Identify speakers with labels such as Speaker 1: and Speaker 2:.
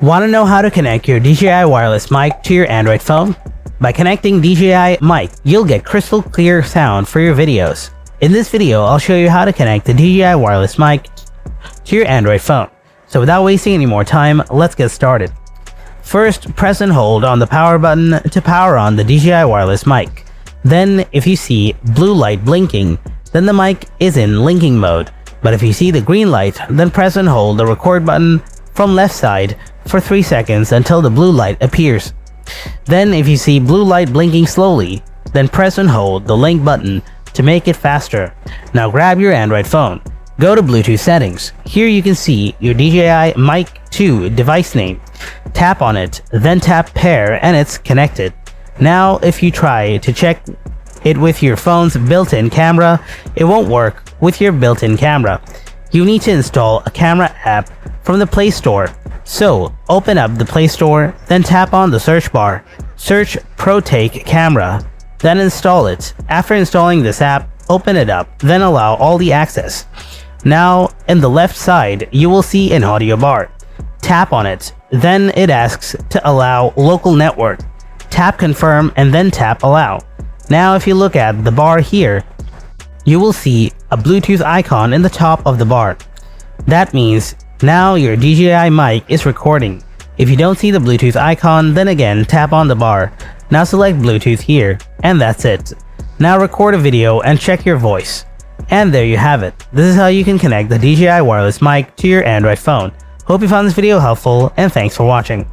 Speaker 1: Want to know how to connect your DJI Wireless Mic to your Android phone? By connecting DJI Mic, you'll get crystal clear sound for your videos. In this video, I'll show you how to connect the DJI Wireless Mic to your Android phone. So without wasting any more time, let's get started. First, press and hold on the power button to power on the DJI Wireless Mic. Then, if you see blue light blinking, then the mic is in linking mode. But if you see the green light, then press and hold the record button from left side for 3 seconds until the blue light appears. Then if you see blue light blinking slowly, then press and hold the link button to make it faster. Now grab your Android phone. Go to Bluetooth settings. Here you can see your DJI Mic 2 device name. Tap on it, then tap pair and it's connected. Now if you try to check it with your phone's built-in camera, it won't work with your built-in camera. You need to install a camera app from the Play Store. So, open up the Play Store, then tap on the search bar. Search Protake camera, then install it. After installing this app, open it up, then allow all the access. Now, in the left side, you will see an audio bar. Tap on it, then it asks to allow local network. Tap confirm and then tap allow. Now if you look at the bar here, you will see a Bluetooth icon in the top of the bar. That means now your DJI mic is recording. If you don't see the Bluetooth icon, then again tap on the bar. Now select Bluetooth here, and that's it. Now record a video and check your voice. And there you have it. This is how you can connect the DJI Wireless Mic to your Android phone. Hope you found this video helpful, and thanks for watching.